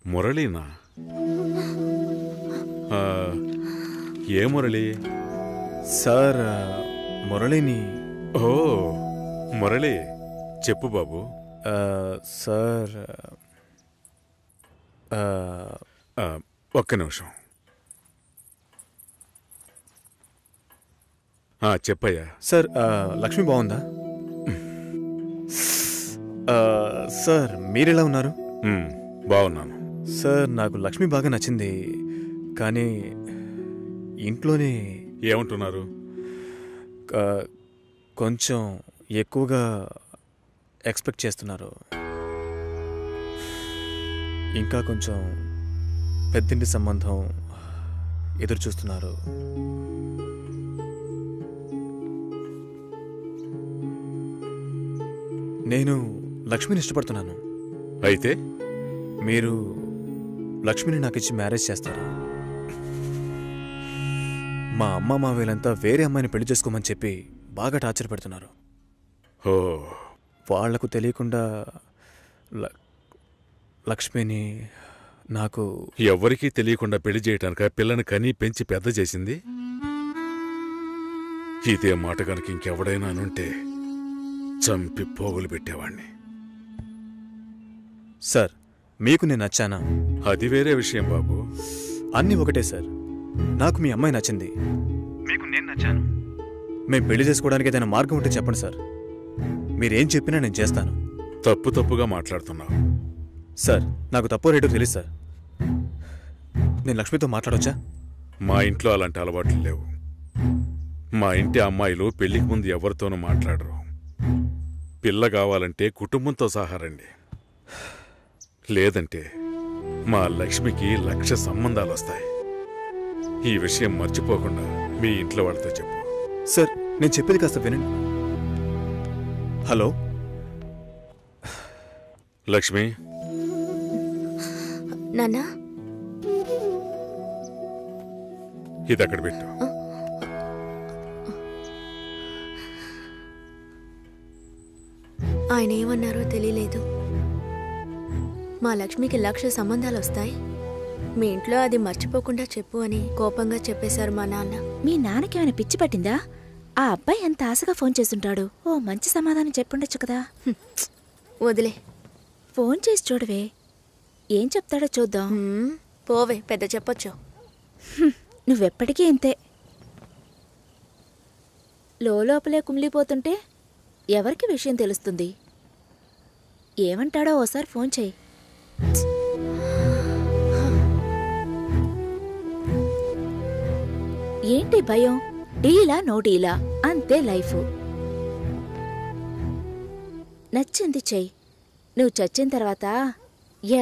మురళీనా? ఏ Murali? Sir, మురళిని. ఓ మురళి, చెప్పు బాబు. Sir, ఒక్క నిమిషం. చెప్పయ్యా. సార్, లక్ష్మి బాగుందా? సార్, మీరెలా ఉన్నారు? బాగున్నాను సార్. నాకు లక్ష్మి బాగా నచ్చింది, కానీ ఇంట్లోనే ఏమంటున్నారు? కొంచెం ఎక్కువగా ఎక్స్పెక్ట్ చేస్తున్నారు. ఇంకా కొంచెం పెద్దింటి సంబంధం ఎదురు చూస్తున్నారు. నేను లక్ష్మిని ఇష్టపడుతున్నాను. అయితే మీరు లక్ష్మిని నాకిచ్చి మ్యారేజ్ చేస్తారా? మా అమ్మ మావేలంతా వేరే అమ్మాయిని పెళ్లి చేసుకోమని చెప్పి బాగా టార్చర్ పెడుతున్నారు. ఓ, వాళ్లకు తెలియకుండా లక్ష్మిని నాకు... ఎవ్వరికీ తెలియకుండా పెళ్లి చేయటానిక పిల్లని కనీ పెంచి పెద్ద చేసింది? ఇదే మాట కనుక ఇంకెవడైనా అనుంటే చంపి పోగులు పెట్టేవాణ్ణి. సార్, మీకు నేను నచ్చానా? అది వేరే విషయం బాబు. అన్నీ ఒకటే సార్. నాకు మీ అమ్మాయి నచ్చింది, మీకు నేను నచ్చాను. మేం పెళ్లి చేసుకోవడానికి ఏదైనా మార్గం ఉంటే చెప్పండి సార్. మీరేం చెప్పినా నేను చేస్తాను. తప్పుగా మాట్లాడుతున్నావు. సార్, నాకు తప్పో రేటో తెలుసు సార్. నేను లక్ష్మితో మాట్లాడొచ్చా? మా ఇంట్లో అలాంటి అలవాట్లు లేవు. మా ఇంటి అమ్మాయిలు పెళ్లికి ముందు ఎవరితోనూ మాట్లాడరు. పిల్ల కావాలంటే కుటుంబంతో సహా రండి, లేదంటే మా లక్ష్మికి 1,00,000 సంబంధాలు వస్తాయి. ఈ విషయం మర్చిపోకుండా మీ ఇంట్లో వాళ్ళతో చెప్పు. సార్, నేను చెప్పేది కాస్త వినండి. హలో లక్ష్మి. నాన్నా, ఇది అక్కడ పెట్టు. ఆయన ఏమన్నారో తెలియలేదు. మా లక్ష్మికి 1,00,000 సంబంధాలు వస్తాయి, మీ ఇంట్లో అది మర్చిపోకుండా చెప్పు అని కోపంగా చెప్పేశారు మా నాన్న. మీ నాన్నకేమైనా పిచ్చి పట్టిందా? ఆ అబ్బాయి ఎంత ఆశగా ఫోన్ చేస్తుంటాడు. ఓ మంచి సమాధానం చెప్పుండొచ్చు కదా. వదిలే, ఫోన్ చేసి చూడవే, ఏం చెప్తాడో చూద్దాం. పోవే, పెద్ద చెప్పొచ్చు. నువ్వెప్పటికీ ఇంతే, లోపలే కుమిలిపోతుంటే ఎవరికి విషయం తెలుస్తుంది? ఏమంటాడో ఓసారి ఫోన్ చేయి. ఏంటి భయం? డీలా నో డీలా, అంతే లైఫ్. నచ్చింది చెయ్యి. నువ్వు చచ్చిన తర్వాత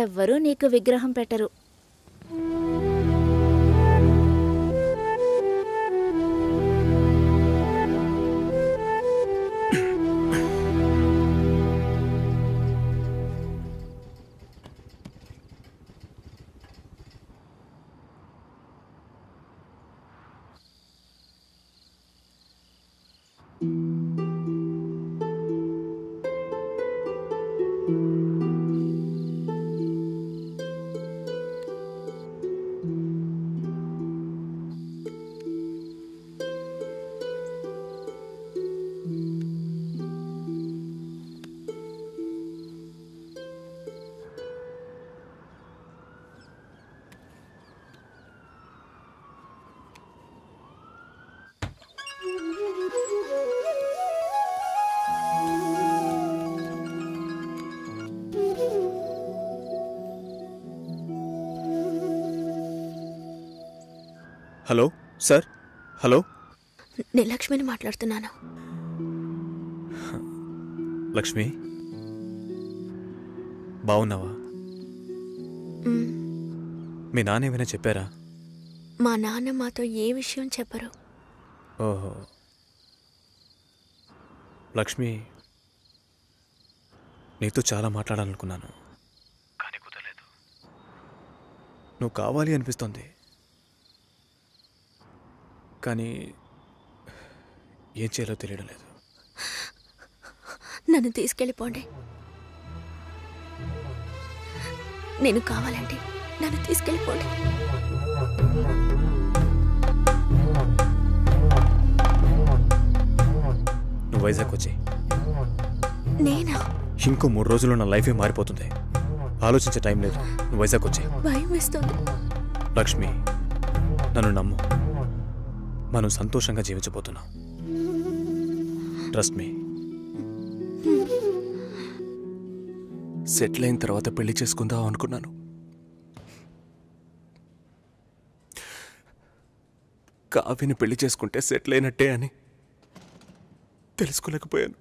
ఎవ్వరూ నీకు విగ్రహం పెట్టరు. Hello sir. హలో, నేను లక్ష్మిని మాట్లాడుతున్నాను. లక్ష్మి, బావున్నావా? మీ నాన్న ఏమైనా చెప్పారా? మా నాన్న మాతో ఏ విషయం చెప్పరు. ఓహో, లక్ష్మి, నీతో చాలా మాట్లాడాలనుకున్నాను, కానీ కుదరలేదు. నువ్వు కావాలి అనిపిస్తోంది, కానీ ఏం చేయాలో తెలియడం లేదు. నన్ను తీసుకెళ్ళిపోండి. నేను కావాలంటే నన్ను తీసుకెళ్ళిపోండి. నువ్వు వైజాగ్ వచ్చి. నేనా? ఇంకో 3 రోజుల్లో నా లైఫే మారిపోతుంది. ఆలోచించే టైం లేదు. నువ్వు వైజాగ్ వచ్చి. భయం వేస్తుంది. లక్ష్మి, నన్ను నమ్ము. మనం సంతోషంగా జీవించబోతున్నాం. Trust me. సెటిల్ అయిన తర్వాత పెళ్లి చేసుకుందాం అనుకున్నాను. కావ్యని పెళ్లి చేసుకుంటే సెటిల్ అయినట్టే అని తెలుసుకోలేకపోయాను.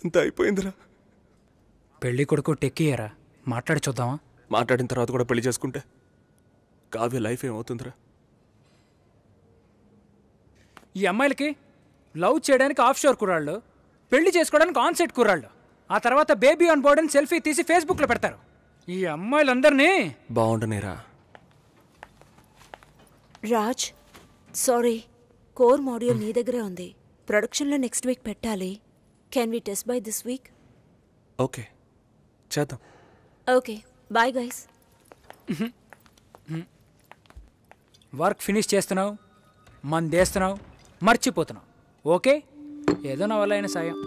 అంత అయిపోయిందిరా. పెళ్లి కొడుకు టెక్కియరా, మాట్లాడి చూద్దామా? మాట్లాడిన తర్వాత కూడా పెళ్లి చేసుకుంటే కావ్య లైఫ్ ఏమవుతుందిరా? ఈ అమ్మాయిలకి లవ్ చేయడానికి ఆఫ్షోర్ కుర్రాళ్ళు, పెళ్లి చేసుకోవడానికి ఆన్సైట్ కుర్రాళ్ళు, ఆ తర్వాత బేబీ ఆన్ బోర్డ్ అని సెల్ఫీ తీసి ఫేస్బుక్లో పెడతారు. ఈ అమ్మాయిలందరినీ బాగుండనేరా. రాజ్, సారీ, కోర్ మాడ్యూల్ నీ దగ్గరే ఉంది. ప్రొడక్షన్లో నెక్స్ట్ వీక్ పెట్టాలి. Can we test by this week? Okay, చేద్దాం. Okay, bye guys. Work finish చేస్తున్నావు, మందేస్తున్నావు, మర్చిపోతున్నావు. ఓకే, ఏదో నా వల్ల అయిన సాయం.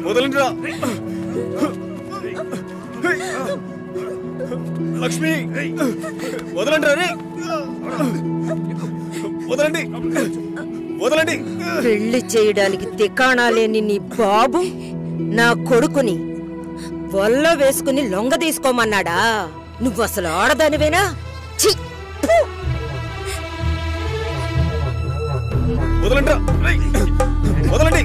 వదలండిరా. లక్ష్మి, వదలండి. రే వదలండి, వదలండి. పెళ్లి చేయడానికి తికాణా లేని నీ బాబు నా కొడుకుని వల్ల వేసుకుని లొంగ తీసుకోమన్నాడా? నువ్వు అసలు ఆడదానివేనా? వదలండి, వదలండి.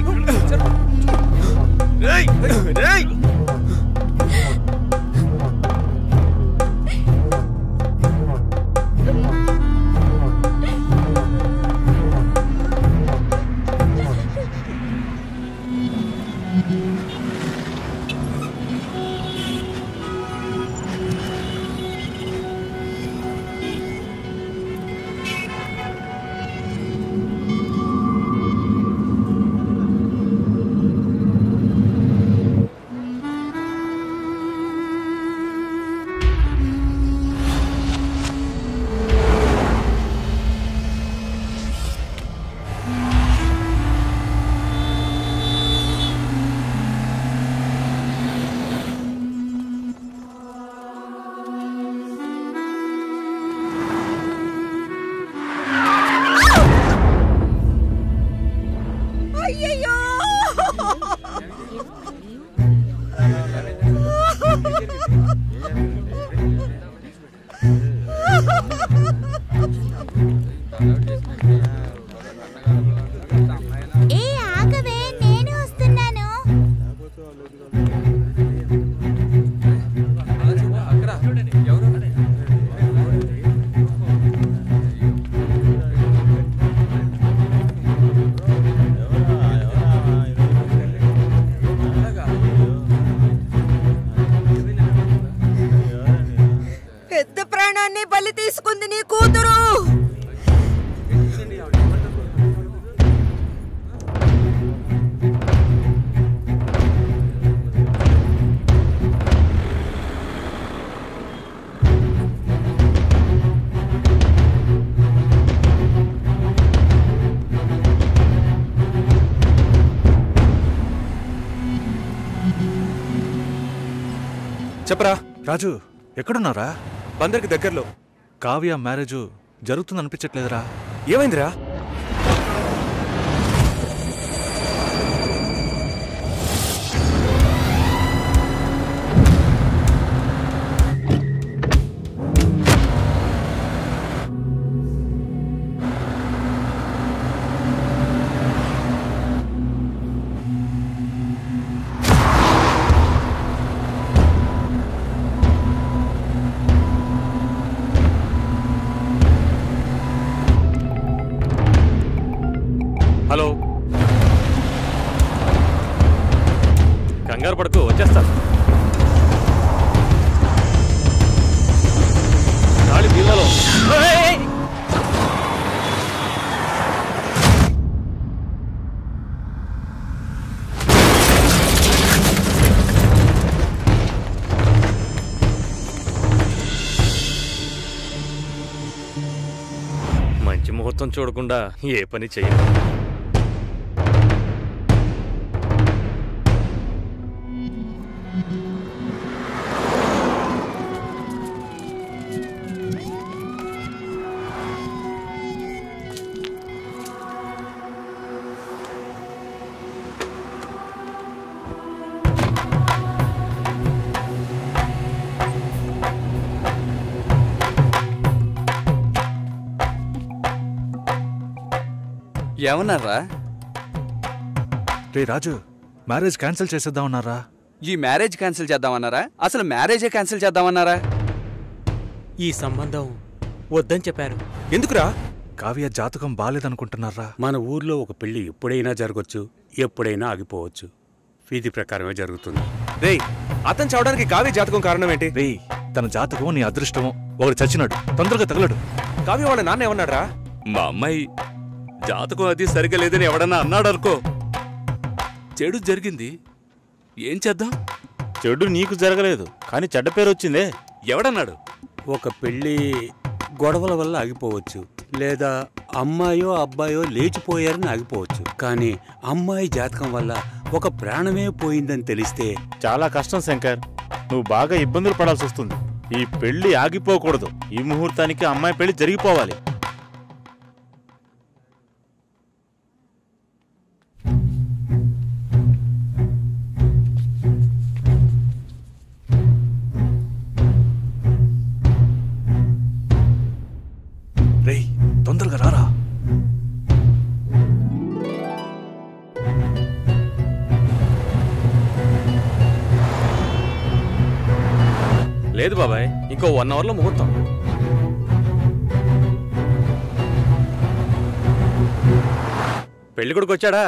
బలి తీసుకుంది నీ కూతురు. చెప్పరా. రాజు ఎక్కడున్నారా? బందర్కి దగ్గరలో. కావ్య మ్యారేజ్ జరుగుతుందనిపించట్లేదురా? ఏమైందిరా? హలో, కంగారు పడుకో, వచ్చేస్తాను. గాలి నీళ్ళలో. మంచి ముహూర్తం చూడకుండా ఏ పని చెయ్యను. ఏమన్నారా? రే రాజు, మ్యారేజ్ క్యాన్సిల్ చేసేద్దామన్నారా? ఈ మ్యారేజ్ క్యాన్సిల్ చేద్దామన్నారా? అసలు మ్యారేజే క్యాన్సిల్ చేద్దామన్నారా? ఈ సంబంధం వద్దని చెప్పారు. ఎందుకురా? కావ్య జాతకం బాలేదనుకుంటున్నారా? మన ఊర్లో ఒక పెళ్లి ఎప్పుడైనా జరగచ్చు, ఎప్పుడైనా ఆగిపోవచ్చు. విధి ప్రకారమే జరుగుతుంది. రేయ్, అతను చావడానికి కావ్య జాతకం కారణం ఏంటి? రేయ్, తన జాతకం నీ అదృష్టమో. ఒకడు చచ్చినాడు, తొందరగా తగలడు. కావ్య వాళ్ళ నాన్న ఏమన్నాడా? మా అమ్మాయి జాతకం అది సరిగా లేదని ఎవడన్నా అన్నాడు అనుకో. చెడు జరిగింది, ఏం చేద్దాం? చెడు నీకు జరగలేదు, కానీ చెడ్డ పేరు వచ్చిందే. ఎవడన్నాడు? ఒక పెళ్లి గొడవల వల్ల ఆగిపోవచ్చు, లేదా అమ్మాయో అబ్బాయో లేచిపోయారని ఆగిపోవచ్చు. కానీ అమ్మాయి జాతకం వల్ల ఒక ప్రాణమే పోయిందని తెలిస్తే చాలా కష్టం శంకర్. నువ్వు బాగా ఇబ్బందులు పడాల్సి వస్తుంది. ఈ పెళ్లి ఆగిపోకూడదు. ఈ ముహూర్తానికి అమ్మాయి పెళ్లి జరిగిపోవాలి. రేయ్, తొందరగా రారా. లేదు బాబాయ్, ఇంకో 1 అవర్లో ముహూర్తం. పెళ్లి కొడుకు వచ్చాడా?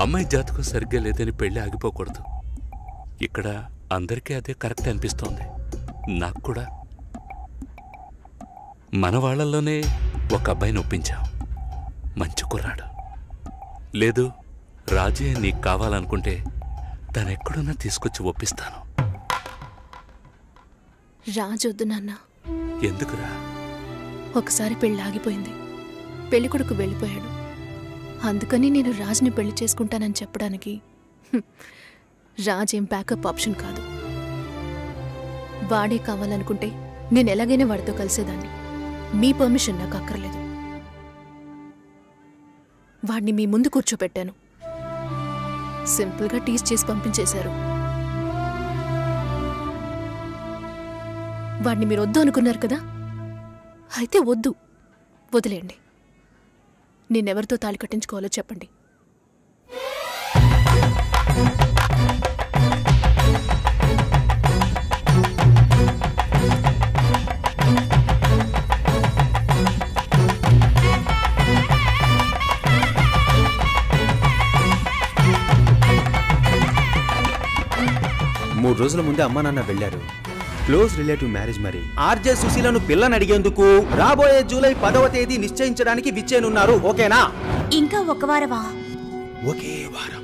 అమ్మాయి జాతకం సరిగ్గా లేదని పెళ్లి ఆగిపోకూడదు. ఇక్కడ అందరికీ అదే కరెక్ట్ అనిపిస్తోంది, నాకు కూడా. మన వాళ్ళల్లోనే ఒక అబ్బాయిని ఒప్పించాం, మంచి కుర్రాడు. లేదు, రాజే నీకు కావాలనుకుంటే తనెక్కడున్నా తీసుకొచ్చి ఒప్పిస్తాను. రాజొద్దు నాన్న. ఎందుకురా? ఒకసారి పెళ్ళి ఆగిపోయింది, పెళ్లి కొడుకు వెళ్ళిపోయాడు. అందుకని నేను రాజ్ని పెళ్లి చేసుకుంటానని చెప్పడానికి రాజ్ ఏం బ్యాకప్ ఆప్షన్ కాదు. వాడే కావాలనుకుంటే నేను ఎలాగైనా వాడితో కలిసేదాన్ని. మీ పర్మిషన్ నాకు అక్కర్లేదు. వాడిని మీ ముందు కూర్చోపెట్టాను, సింపుల్గా టీస్ చేసి పంపించేశారు. వాడిని మీరు వద్దు అనుకున్నారు కదా, అయితే వద్దు. వదిలేయండి. నేనెవరితో తాళి కట్టించుకోవాలో చెప్పండి. మూడు రోజుల ముందే అమ్మా నాన్న వెళ్ళారు. క్లోజ్ రిలేటివ్ మ్యారేజ్ మరి. ఆర్జే సుశీలను పిల్లని అడిగేందుకు రాబోయే జూలై 10వ తేదీ నిశ్చయించడానికి విచ్చేనున్నారు. ఓకేనా? ఇంకా ఒక వారమా? ఒకే వారం.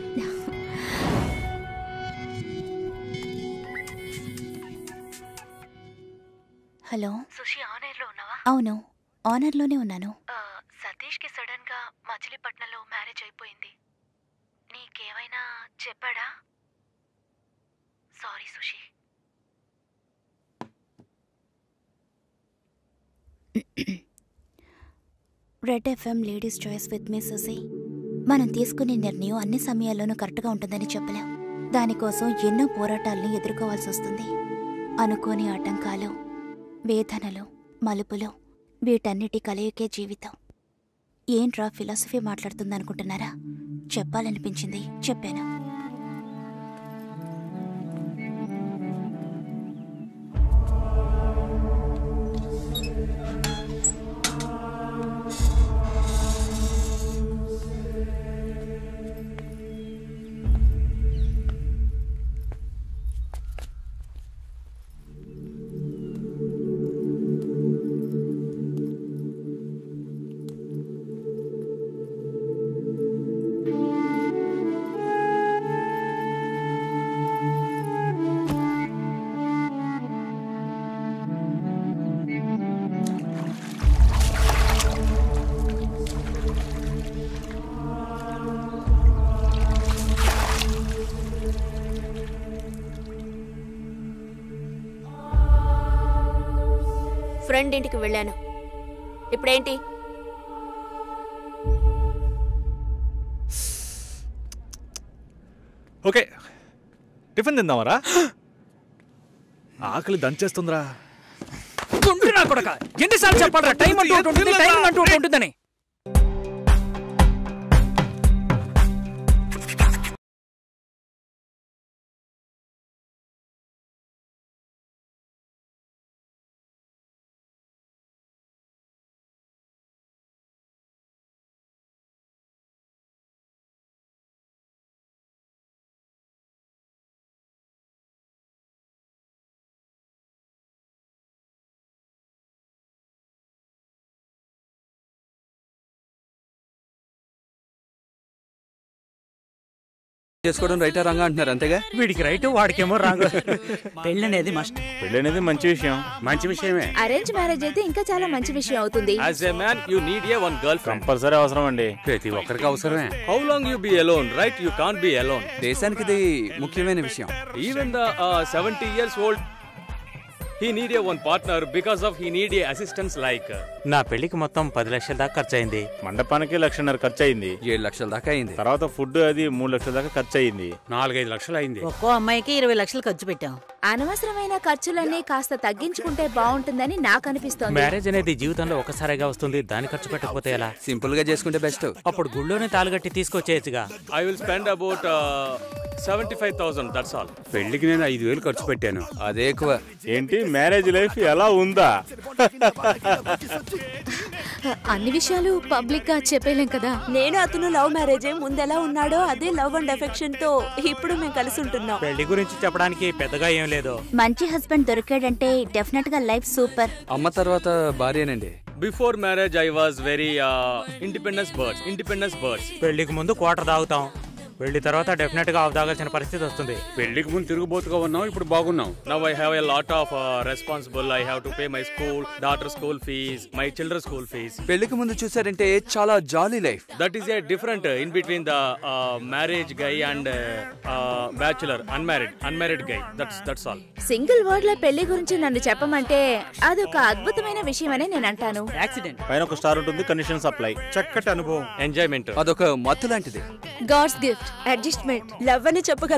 హలో సుషి, ఆనర్లో ఉన్నావా? అవును, ఆనర్లోనే ఉన్నాను. సతీష్కి సడన్ గా మచిలీపట్నంలో మ్యారేజ్ అయిపోయింది. నీకేమైనా చెప్పాడా? Sorry Sushi. Red FM ladies choice with me Susi. మనం తీసుకునే నిర్ణయం అన్ని సమయాల్లోనూ కరెక్ట్గా ఉంటుందని చెప్పలేం. దానికోసం ఎన్నో పోరాటాలను ఎదుర్కోవాల్సి వస్తుంది. అనుకోని ఆటంకాలు, వేదనలు, మలుపులు, వీటన్నిటి కలయికే జీవితం. ఏంట్రా ఫిలాసఫీ మాట్లాడుతుందనుకుంటున్నారా? చెప్పాలనిపించింది, చెప్పాను. ఫ్రెండ్ ఇంటికి వెళ్ళాను. ఇప్పుడేంటి? ఓకే, టిఫిన్ తిందామరా? ఆకలి దంచేస్తుందిరా. ఎన్నిసార్లు చెప్పాలరా? టైం అంటూ ఉంటుంది, టైం అంటూ ఉంటుందని. చేసుకోవడం రైటా రాంగా అంటున్నారు, అంతేగా? వీడికి రైట్, వాడికేమో రాంగ్. పెళ్ళి అనేది మస్ట్. పెళ్ళి అనేది మంచి విషయం. మంచి విషయమే. అరేంజ్ మ్యారేజ్ అయితే ఇంకా చాలా మంచి విషయం అవుతుంది. As a man you need a one girl friend. Compulsory అవసరం అండి. ప్రతి ఒక్కరికి అవసరమే. How long you be alone, right? You can't be alone. దేశానికి ఇది ముఖ్యమైన విషయం. Even the 70 years old he need a one partner because of he need a assistance like. నా పెళ్లికి మొత్తం 10 లక్షల దాకా ఖర్చు అయింది. మండపానికి 1,50,000 ఖర్చు అయింది. 7 లక్షల దాకా అయింది. తర్వాత ఫుడ్ అది 3 లక్షల దాకా ఖర్చు అయింది. 4-5 లక్షలు అయింది. ఒక్కో అమ్మాయికి 20 లక్షలు ఖర్చు పెట్టాం. అనవసరమైన ఖర్చులన్నీ కాస్త తగ్గించుకుంటే బాగుంటుందని నాకు అనిపిస్తోంది. మ్యారేజ్ అనేది జీవితంలో ఒకసారిగా వస్తుంది, దాని ఖర్చు పెట్టకపోతే ఎలా? సింపుల్ గా చేసుకుంటే బెస్ట్. అప్పుడు గుళ్ళోనే తాళగట్టి తీసుకొచ్చేయచ్చుగా. I will spend about 75,000, that's all. పెళ్లికి నేను 5,000 ఖర్చు పెట్టాను. అదే ఎక్కువ. ఏంటి మ్యారేజ్ లైఫ్ ఎలా ఉందా? అన్ని విషయాలు పబ్లిక్ గా చెప్పలేం కదా. నేను అతను లవ్ మ్యారేజే. ముందెలా ఉన్నాడో అదే లవ్ అండ్ అఫెక్షన్ తో ఇప్పుడు మేము కలిసి ఉంటున్నాం. పెళ్లి గురించి చెప్పడానికి పెద్దగా ఏం లేదు. మంచి హస్బెండ్ దొరికాడంటే డెఫినెట్ గా లైఫ్ సూపర్. అమ్మ తర్వాత భార్యనండి. Before marriage I was very independence birds. పెళ్లికి ముందు క్వార్టర్ తాగుతాం, పెళ్లి తర్వాత డెఫినెట్ గా ఆఫ్ తాగాల్సిన పరిస్థితి వస్తుంది. పెళ్లికి ముందు తిరుగుబోతుగా ఉన్నాం, ఇప్పుడు బాగున్నాం. Now I have a lot of responsible. I have to pay my daughter's school fees, my children's school fees. పెళ్లికి ముందు చూసారంటే చాలా జాలీ life. That is a different in between the marriage guy and bachelor, unmarried guy. That's all. Single word లో పెళ్లి గురించి నన్ను చెప్పమంటే అదొక అద్భుతమైన విషయం అని నేను అంటాను. యాక్సిడెంట్ పైన ఒక స్టార్ ఉంటుంది, కండిషన్ సప్లై. చక్కటి అనుభవం, ఎంజాయ్మెంట్. అదొక మత్తు లాంటిది. గాడ్స్ గిఫ్ట్, అడ్జస్ట్మెంట్, లవ్ అని చెప్పగల